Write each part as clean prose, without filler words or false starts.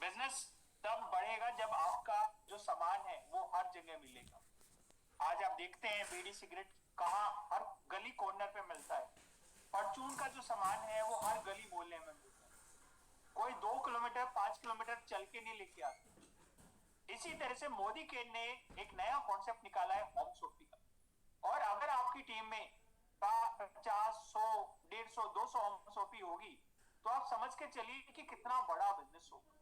Business तब बढ़ेगा जब आपका जो सामान है वो हर जगह मिलेगा। आज आप देखते हैं बीड़ी सिगरेट कहाँ हर गली कॉर्नर पे मिलता है। परचून का जो सामान है वो हर गली मोहल्ले में मिलता है। कोई 2 किलोमीटर 5 किलोमीटर चल के नहीं लेके आता। इसी तरह से मोदी के ने एक नया कॉन्सेप्ट निकाला है होम शॉपिंग का। और अगर आपकी टीम में 50, 100, 150, 200 होम शॉपिंग होगी तो आप समझ के चलिए कि कितना बड़ा बिजनेस होगा।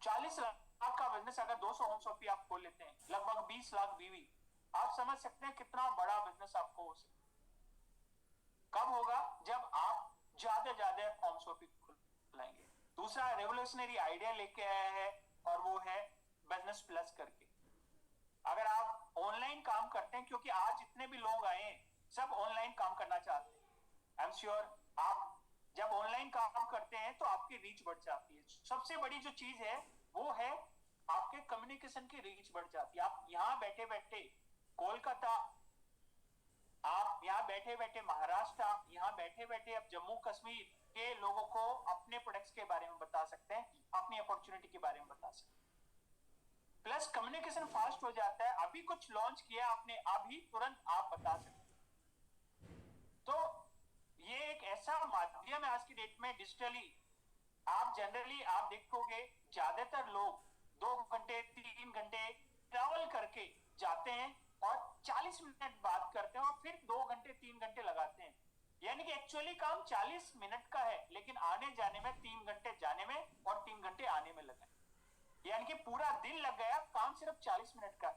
40 लाख का बिजनेस अगर 200 होम शॉपिंग आप खोल लेते हैं, लगभग 20 लाख बीवी, आप समझ सकते हैं कितना बड़ा बिजनेस आपको हो सकता है। कब होगा? जब आप ज्यादा होम शॉपिंग खोलेंगे। दूसरा रेवोल्यूशनरी आइडिया लेके आया है और वो है बिजनेस प्लस करके। अगर आप ऑनलाइन काम करते हैं, क्योंकि आज जितने भी लोग आए हैं सब ऑनलाइन काम करना चाहते हैं। आई एम श्योर आप जब ऑनलाइन काम करते हैं तो आपकी रीच बढ़ जाती है। सबसे बड़ी जो चीज है वो है आपके कम्युनिकेशन की रीच बढ़ जाती है। आप यहां बैठे बैठे कोलकाता, आप यहां बैठे बैठे महाराष्ट्र, यहां बैठे बैठे आप जम्मू कश्मीर के लोगों को अपने प्रोडक्ट्स के बारे में बता सकते हैं, अपनी अपॉर्चुनिटी के बारे में बता सकते हैं। प्लस कम्युनिकेशन फास्ट हो जाता है। अभी कुछ लॉन्च किया आपने, अभी तुरंत आप बता सकते हैं। तो ये एक ऐसा माध्यम है आज की डेट में डिजिटली। आप जनरली आप देखोगे ज्यादातर लोग 2 घंटे 3 घंटे ट्रैवल करके जाते हैं और 40 मिनट बात करते हैं और फिर 2 घंटे 3 घंटे लगाते हैं। यानी कि एक्चुअली काम 40 मिनट का है, लेकिन आने जाने में 3 घंटे जाने में और 3 घंटे आने में लगा। यानी कि पूरा दिन लग गया, काम सिर्फ 40 मिनट का।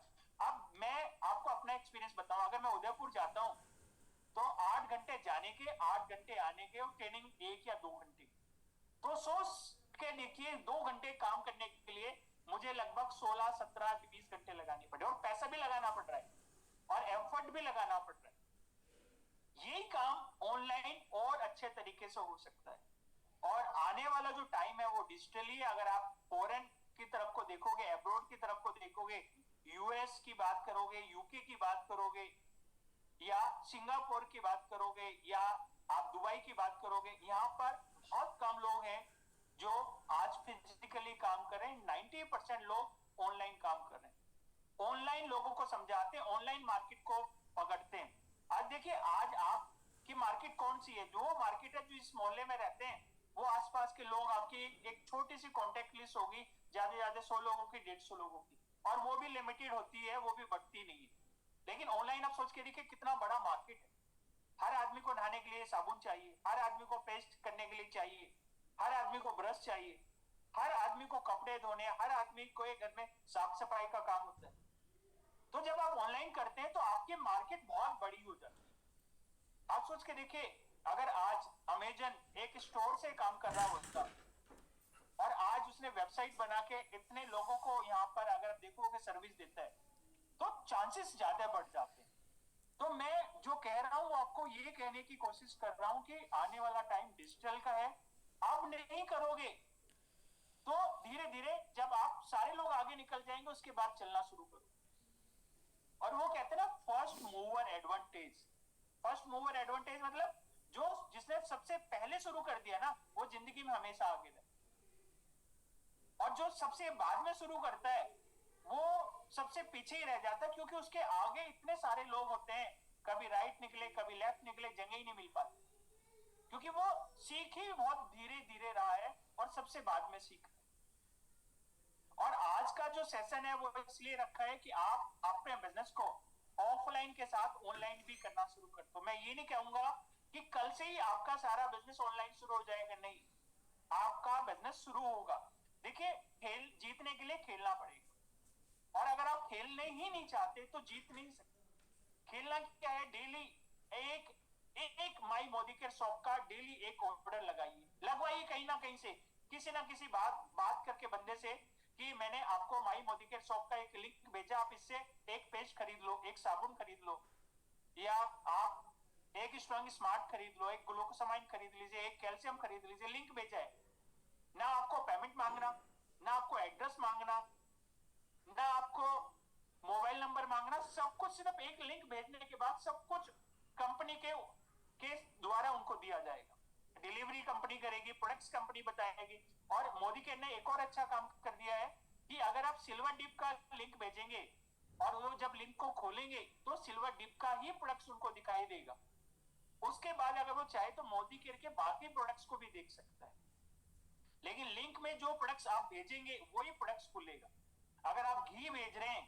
अब मैं आपको अपना एक्सपीरियंस बताऊं, अगर मैं उदयपुर जाता हूं तो 8 घंटे जाने के 8 घंटे आने के और ट्रेनिंग 1 या 2 घंटे। तो सोच के देखिए 2 घंटे काम करने के लिए मुझे लगभग 16, 17, 20 घंटे लगाने पड़े और पैसा भी लगाना पड़ रहा है और एफर्ट भी लगाना पड़ रहा है। यही काम ऑनलाइन और अच्छे तरीके से हो सकता है। और आने वाला जो टाइम है वो डिजिटली, अगर आप फॉरेन की तरफ को देखोगे, अब्रॉड की तरफ को देखोगे, यूएस की बात करोगे, यूके की बात करोगे या सिंगापुर की बात करोगे या आप दुबई की बात करोगे, यहां पर बहुत कम लोग हैं जो आज फिजिकली काम कर रहे हैं। 90% लोग ऑनलाइन काम कर रहे हैं। ऑनलाइन लोगों को समझाते हैं, ऑनलाइन मार्केट को पकड़ते हैं। आज देखिए, आज आपकी मार्केट कौन सी है? जो मार्केट है जो इस मोहल्ले में रहते हैं वो आसपास के लोग, आपकी एक छोटी सी कॉन्टेक्ट लिस्ट होगी, ज्यादा ज्यादा 100 लोगों की, 150 लोगों की, और वो भी लिमिटेड होती है, वो भी बढ़ती नहीं है। लेकिन ऑनलाइन आप सोच के देखिए कितना बड़ा मार्केट है। हर आदमी को नहाने के लिए साबुन चाहिए, हर आदमी को पेस्ट करने के लिए चाहिए, हर आदमी को ब्रश चाहिए, हर आदमी को कपड़े धोने, हर आदमी को एक घर में साफ सफाई का काम होता है। तो जब आप ऑनलाइन करते हैं तो आपकी मार्केट बहुत बड़ी हो जाती है। आप सोच के देखिए, अगर आज अमेजन एक स्टोर से काम कर रहा होता और आज उसने वेबसाइट बना के इतने लोगों को यहां पर अगर आप देखोगे सर्विस देता है तो चांसेस ज्यादा बढ़ जाते हैं। तो मैं जो कह रहा हूं आपको ये कहने की कोशिश कर रहा हूं कि आने वाला टाइम डिजिटल का है। अब नहीं करोगे तो धीरे धीरे जब आप सारे लोग आगे निकल जाएंगे उसके बाद चलना शुरू करो। और वो कहते हैं ना, first mover advantage. First mover advantage मतलब जो जिसने सबसे पहले शुरू कर दिया ना वो जिंदगी में हमेशा आगे रहे, और जो सबसे बाद में शुरू करता है वो सबसे पीछे ही रह जाता है, क्योंकि उसके आगे इतने सारे लोग होते हैं, कभी राइट निकले कभी लेफ्ट निकले, जगह ही नहीं मिल पाती, क्योंकि वो सीख ही बहुत धीरे धीरे रहा है और सबसे बाद में सीख। और आज का जो सेशन है वो इसलिए रखा है कि आप अपने बिजनेस को ऑफलाइन के साथ ऑनलाइन भी करना शुरू कर दो। मैं ये नहीं कहूंगा कि कल से ही आपका सारा बिजनेस ऑनलाइन शुरू हो जाएगा, नहीं, आपका बिजनेस शुरू होगा। देखिए, खेल जीतने के लिए खेलना पड़ेगा, और अगर आप खेलने ही नहीं चाहते तो जीत नहीं सकते। खेलना क्या है? डेली एक एक माई मोदी के शॉप का डेली एक ऑर्डर लगाइए, लगवाइए कहीं ना कहीं से, किसी ना किसी बात करके बंदे से कि मैंने आपको माई मोदी के शॉप का एक लिंक भेजा, आप इससे एक पेस्ट खरीद लो, एक साबुन खरीद लो, या आप एक स्ट्रॉन्ग स्मार्ट खरीद लो, एक ग्लूकोसामाइन खरीद लीजिए, एक कैल्शियम खरीद लीजिए। लिंक भेजा है ना, आपको पेमेंट मांगना, ना आपको एड्रेस मांगना, ना आपको मोबाइल नंबर मांगना, सब कुछ सिर्फ एक लिंक भेजने के बाद सब कुछ कंपनी के द्वारा उनको दिया जाएगा। डिलीवरी कंपनी करेगी, प्रोडक्ट्स कंपनी बताएगी। और मोदी केयर ने एक और अच्छा काम कर दिया है कि अगर आप सिल्वर डिप का लिंक भेजेंगे और वो जब लिंक को खोलेंगे तो सिल्वर डिप का ही प्रोडक्ट्स उनको दिखाई देगा। उसके बाद अगर वो चाहे तो मोदी केयर के बाकी प्रोडक्ट्स को भी देख सकता है, लेकिन लिंक में जो प्रोडक्ट्स आप भेजेंगे वही प्रोडक्ट्स खुलेगा। अगर आप घी भेज रहे हैं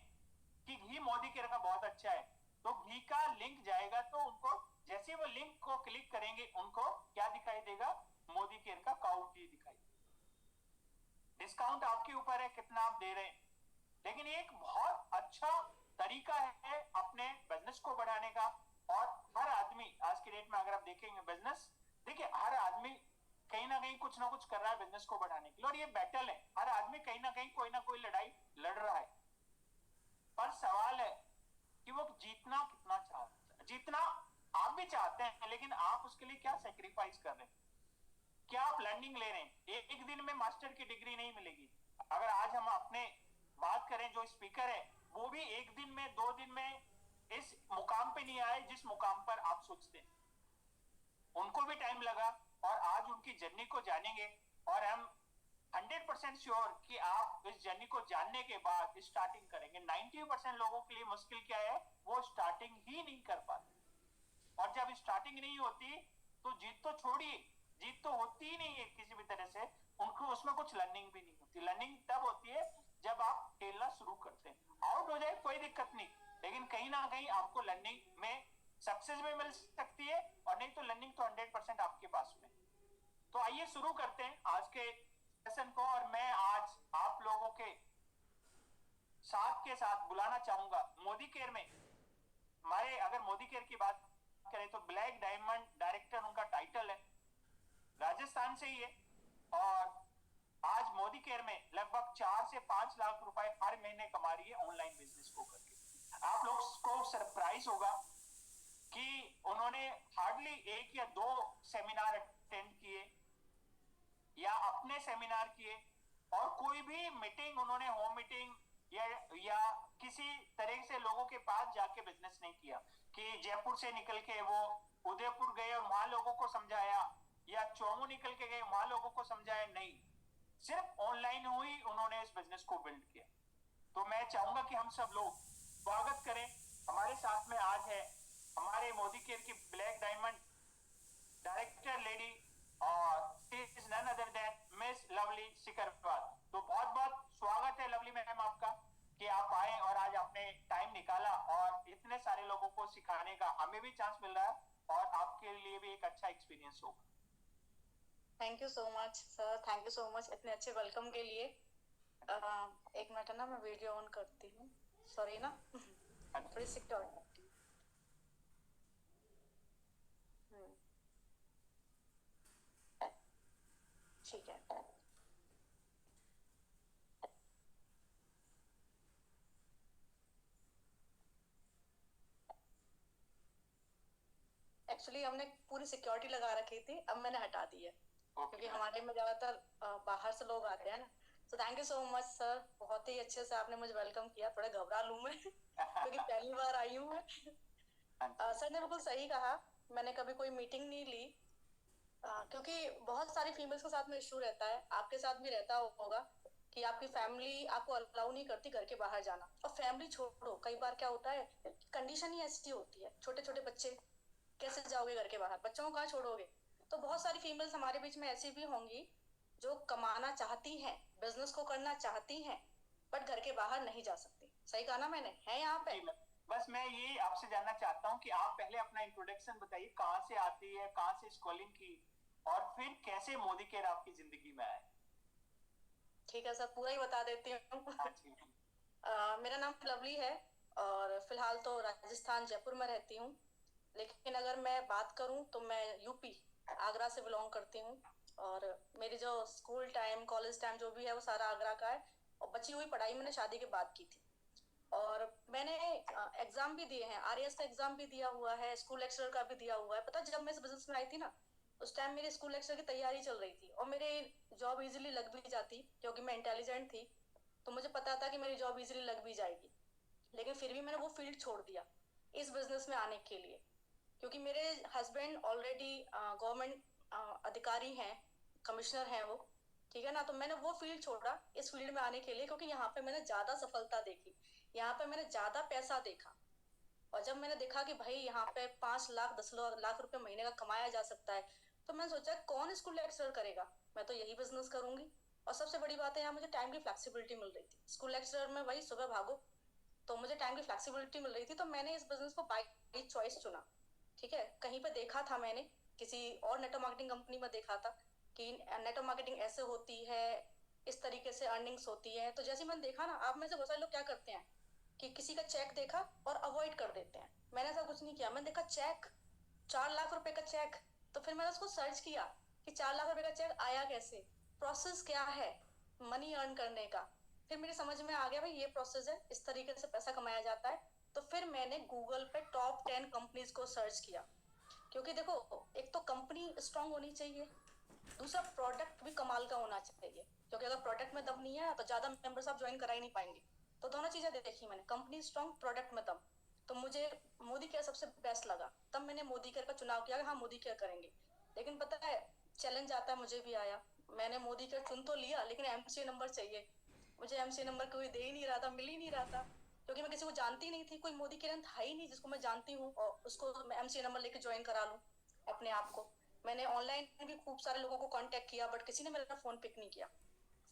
कि घी मोदी केयर का बहुत अच्छा है, तो घी का लिंक जाएगा तो उनको जैसे वो लिंक को क्लिक करेंगे उनको क्या दिखाई देगा, मोदी केयर का काउ घी दिखाई देगा। डिस्काउंट आपके ऊपर है कितना आप दे रहे हैं, लेकिन एक बहुत अच्छा तरीका है अपने बिजनेस को बढ़ाने का। और हर आदमी आज की डेट में अगर आप देखेंगे बिजनेस, देखिए हर आदमी कहीं ना कहीं कुछ ना कुछ कर रहा है बिजनेस को बढ़ाने के लिए, और ये बैटल है, हर आदमी कहीं ना कोई लड़ाई लड़ रहा है। पर सवाल है कि वो जीतना कितना चाहता है। जीतना आप भी चाहते हैं, लेकिन आप उसके लिए क्या सेक्रीफाइस कर रहे हैं, क्या आप लर्निंग ले रहे हैं। एक दिन में मास्टर की डिग्री नहीं मिलेगी। अगर आज हम अपने बात करें, जो स्पीकर है वो भी एक दिन में 2 दिन में इस मुकाम पे नहीं आए जिस मुकाम पर आप सोचते हैं, उनको भी टाइम लगा। और आज उनकी जर्नी को जानेंगे और हम 100% श्योर कि आप इस जर्नी को जानने के बाद स्टार्टिंग करेंगे। 90% लोगों के लिए मुश्किल क्या है, वो स्टार्टिंग ही नहीं कर पाते। और जब स्टार्टिंग नहीं होती तो जीत तो छोड़िए, जीत तो होती ही नहीं है किसी भी तरह से, उनको उसमें कुछ लर्निंग भी नहीं होती। लर्निंग तब होती है जब आप खेलना शुरू करते हैं। आउट हो जाए कोई दिक्कत नहीं, लेकिन कहीं ना कहीं आपको लर्निंग में सक्सेस भी मिल सकती है, और नहीं तो लर्निंग तो 100% आपके पास में। तो आइए शुरू करते हैं आज के सेशन को। और मैं आज आप लोगों के साथ बुलाना चाहूंगा मोदी केयर में हमारे, अगर मोदी केयर की बात करें तो ब्लैक डायमंड डायरेक्टर उनका टाइटल है, राजस्थान से ही है। और आज मोदी केयर में लगभग 4 से 5 लाख रुपए हर महीने कमा रही है ऑनलाइन बिजनेस को करके। आप लोग को सरप्राइज होगा कि उन्होंने हार्डली 1 या 2 सेमिनार अटेंड किए या अपने सेमिनार किए, और कोई भी मीटिंग उन्होंने होम मीटिंग या किसी तरह से लोगों के पास जाके बिजनेस नहीं किया कि जयपुर से निकल के वो उदयपुर गए और वहां लोगों को समझाया, या चौमू निकल के गए वहां लोगों को समझाया, नहीं, सिर्फ ऑनलाइन ही उन्होंने इस बिजनेस को बिल्ड किया। तो मैं चाहूंगा कि हम सब लोग स्वागत करें। हमारे साथ में आज है हमारे मोदी केयर की ब्लैक डायमंड डायरेक्टर लेडी, और is none other than miss Lovely Sikarwal. तो बहुत बहुत स्वागत है लवली मैम आपका कि आप आए और आज आपने टाइम निकाला, और इतने सारे लोगों को सिखाने का हमें भी चांस मिल रहा है, और आपके लिए भी एक अच्छा एक्सपीरियंस होगा। Thank you so much sir, thank you so much इतने अच्छे वेलकम के लिए। एक मिनट ना, मैं वीडियो ऑन करती हूँ, सॉरी ना थोड़ी सिक्योरिटी। ठीक है, एक्चुअली हमने पूरी सिक्योरिटी लगा रखी थी, अब मैंने हटा दी है क्योंकि हमारे में ज्यादातर बाहर से लोग आते हैं ना। तो thank you so much sir, बहुत ही अच्छे से आपने मुझे वेलकम किया। थोड़ा घबरा लूं मैं क्योंकि पहली बार आई हूँ मैं। सर ने बिल्कुल सही कहा, मैंने कभी कोई मीटिंग नहीं ली, क्योंकि बहुत सारी फीमेल्स के साथ में इशू रहता है, आपके साथ भी रहता होगा कि आपकी फैमिली आपको अलाउ नहीं करती घर के बाहर जाना। और फैमिली छोड़ो, कई बार क्या होता है कंडीशन ही ऐसी होती है, छोटे छोटे बच्चे, कैसे जाओगे घर के बाहर, बच्चों को कहाँ छोड़ोगे। तो बहुत सारी फीमेल्स हमारे बीच में ऐसी भी होंगी जो कमाना चाहती हैं, बिजनेस को करना चाहती हैं, बट घर के बाहर नहीं जा सकती। सही कहा ना मैंने, है यहाँ पे। बस मैं ये आपसे जानना चाहता हूँ कि आप पहले अपना इंट्रोडक्शन बताइए, कहाँ से आती है, कहाँ से स्कूलिंग की, और फिर कैसे मोदी केयर आपकी जिंदगी में आए। ठीक है सर, पूरा ही बता देती हूँ। मेरा नाम लवली है और फिलहाल तो राजस्थान जयपुर में रहती हूँ, लेकिन अगर मैं बात करूँ तो मैं यूपी आगरा से बिलोंग करती हूँ। और मेरी जो स्कूल टाइम कॉलेज टाइम जो भी है वो सारा आगरा का है, और बची हुई पढ़ाई मैंने शादी के बाद की थी। और मैंने एग्जाम भी दिए हैं, आरएएस का एग्जाम भी दिया हुआ है, स्कूल लेक्चरर का भी दिया हुआ है। पता जब मैं इस बिजनेस में आई थी ना, उस टाइम मेरी स्कूल लेक्चर की तैयारी चल रही थी, और मेरे जॉब इजीली लग भी जाती क्योंकि मैं इंटेलिजेंट थी, तो मुझे पता था कि मेरी जॉब इजीली लग भी जाएगी। लेकिन फिर भी मैंने वो फील्ड छोड़ दिया इस बिजनेस में आने के लिए, क्योंकि मेरे हस्बैंड ऑलरेडी गवर्नमेंट अधिकारी हैं, कमिश्नर हैं वो, ठीक है ना। तो मैंने वो फील्ड छोड़ा इस फील्ड में आने के लिए, क्योंकि यहाँ पे मैंने ज्यादा सफलता देखी, यहाँ पे मैंने ज्यादा पैसा देखा। और जब मैंने देखा कि भाई यहाँ पे 5 लाख 10 लाख रुपए महीने का कमाया जा सकता है, तो मैंने सोचा कौन स्कूल लेक्चरर करेगा, मैं तो यही बिजनेस करूंगी। और सबसे बड़ी बात है यहाँ मुझे टाइम की फ्लेक्सिबिलिटी मिल रही थी। स्कूल लेक्चरर में वही सुबह भागो, तो मुझे टाइम की फ्लेक्सिबिलिटी मिल रही थी, तो मैंने इस बिजनेस को बाई चॉइस चुना। ठीक है, कहीं पे देखा था मैंने, किसी और नेटवर्क मार्केटिंग कंपनी में देखा था कि नेटवर्क मार्केटिंग ऐसे होती है, इस तरीके से अर्निंग्स होती है। तो जैसे मैंने देखा ना, आप में से बहुत सारे लोग क्या करते हैं कि किसी का चेक देखा और अवॉइड कर देते हैं। मैंने ऐसा कुछ नहीं किया, मैंने देखा चेक 4 लाख रुपए का चेक, तो फिर मैंने उसको सर्च किया कि 4 लाख रुपए का चेक आया कैसे, प्रोसेस क्या है मनी अर्न करने का। फिर मेरी समझ में आ गया भाई ये प्रोसेस है, इस तरीके से पैसा कमाया जाता है। तो फिर मैंने गूगल पे टॉप 10 कंपनीज को सर्च किया, क्योंकि देखो एक तो कंपनी स्ट्रांग होनी चाहिए, दूसरा प्रोडक्ट भी कमाल का होना चाहिए, क्योंकि अगर प्रोडक्ट में दम नहीं है तो ज्यादा मेंबर्स आप ज्वाइन करा ही नहीं पाएंगे। तो दोनों चीजें देखी मैंने, कंपनी स्ट्रांग, प्रोडक्ट में दम। तो मुझे मोदी केयर सबसे बेस्ट लगा, तब मैंने मोदी केयर का चुनाव किया कि हाँ मोदी केयर करेंगे। लेकिन पता है चैलेंज आता है, मुझे भी आया। मैंने मोदी केयर चुन तो लिया, लेकिन एमसीए नंबर चाहिए। मुझे एमसीए नंबर कोई दे ही नहीं रहा था, मिल ही नहीं रहा था, क्योंकि मैं किसी को जानती नहीं थी, कोई मोदी केयर था ही नहीं जिसको मैं जानती हूँ और उसको मैं एमसीए नंबर लेके ज्वाइन करा लूँ अपने आप को। मैंने ऑनलाइन भी खूब सारे लोगों को कांटेक्ट किया, बट किसी ने मेरा फोन पिक नहीं किया।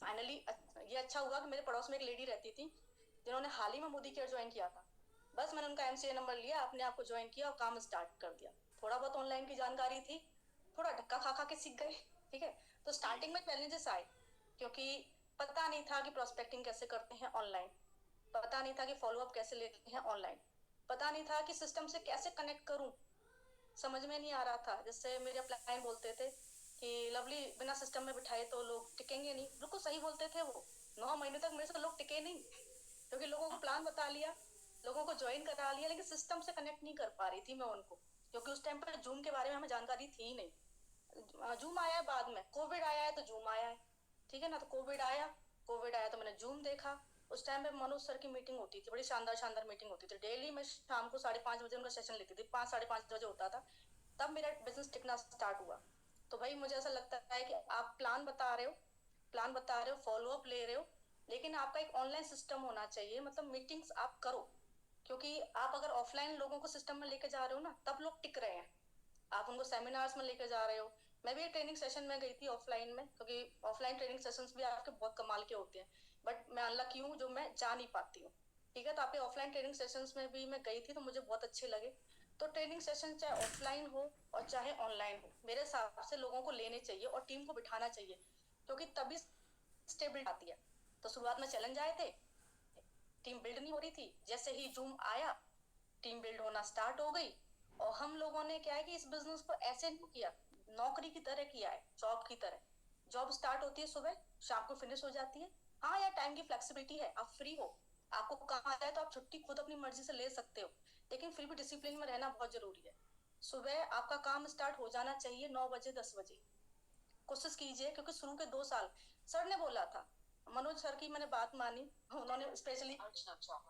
फाइनली ये अच्छा हुआ कि मेरे पड़ोस में एक लेडी रहती थी जिन्होंने हाल ही में मोदी केयर ज्वाइन किया था। बस मैंने उनका एमसीए नंबर लिया, अपने आप को ज्वाइन किया और काम स्टार्ट कर दिया। थोड़ा बहुत ऑनलाइन की जानकारी थी, थोड़ा धक्का खा खा के सीख गए। ठीक है, तो स्टार्टिंग में चैलेंजेस आए, क्योंकि पता नहीं था कि प्रोस्पेक्टिंग कैसे करते हैं ऑनलाइन, पता नहीं था कि फॉलोअप कैसे लेते हैं ऑनलाइन, पता नहीं था कि सिस्टम से कैसे कनेक्ट करूं, समझ में नहीं आ रहा था। जैसे मेरे अपलाइन बोलते थे कि लवली बिना सिस्टम में बिठाए तो लोग टिकेंगे नहीं, बिल्कुल सही बोलते थे वो। 9 महीने तक मेरे से लोग टिके नहीं, क्योंकि लोगों को प्लान बता लिया, लोगों को ज्वाइन करा लिया, लेकिन सिस्टम से कनेक्ट नहीं कर पा रही थी मैं उनको, क्योंकि उस टाइम पर जूम के बारे में हमें जानकारी थी ही नहीं। जूम आया है बाद में, कोविड आया है तो जूम आया है, ठीक है ना। तो कोविड आया तो मैंने जूम देखा। उस टाइम पे मनोज सर की मीटिंग होती थी, बड़ी शानदार शानदार मीटिंग होती थी डेली। मैं शाम को 5:30 बजे उनका सेशन लेती थी, 5 साढ़े 5 बजे होता था, तब मेरा बिजनेस टिकना स्टार्ट हुआ। तो भाई मुझे ऐसा लगता है कि आप प्लान बता रहे हो, फॉलो अप ले रहे हो, लेकिन आपका एक ऑनलाइन सिस्टम होना चाहिए, मतलब मीटिंग्स आप करो। क्योंकि आप अगर ऑफलाइन लोगों को सिस्टम में लेके जा रहे हो ना, तब लोग टिक रहे हैं। आप उनको सेमिनार्स में लेके जा रहे हो। मैं भी एक ट्रेनिंग सेशन में गई थी ऑफलाइन में, क्योंकि ऑफलाइन ट्रेनिंग सेशंस भी आपके बहुत कमाल के होते हैं, बट मैं अनलकी हूँ जो मैं जा नहीं पाती हूँ। ठीक है, तो आपके ऑफलाइन ट्रेनिंग सेशंस में भी मैं गई थी, तो मुझे बहुत अच्छे लगे। तो ट्रेनिंग सेशन चाहे ऑफलाइन हो और चाहे ऑनलाइन हो, मेरे हिसाब से लोगों को लेने चाहिए और टीम को बिठाना चाहिए, क्योंकि तभी स्टेबिलिटी आती है। तो शुरुआत में चैलेंज आए थे, टीम बिल्ड नहीं हो रही थी। जैसे ही जूम आया, टीम बिल्ड होना स्टार्ट हो गई। और हम लोगों ने क्या है कि इस बिजनेस को ऐसे नहीं किया, नौकरी की तरह किया है, जॉब की तरह। जॉब स्टार्ट होती है सुबह, शाम को फिनिश हो जाती है। हाँ यार, टाइम की फ्लेक्सिबिलिटी है, आप फ्री हो, आपको काम आ जाए तो आप छुट्टी खुद अपनी मर्जी से ले सकते हो, लेकिन फिर भी डिसिप्लिन में रहना बहुत जरूरी है। सुबह आपका काम स्टार्ट हो जाना चाहिए 9 बजे 10 बजे, कोशिश कीजिए। क्योंकि शुरू के 2 साल सर ने बोला था, मनोज सर की मैंने बात मानी, उन्होंने स्पेशली अच्छा अच्छा।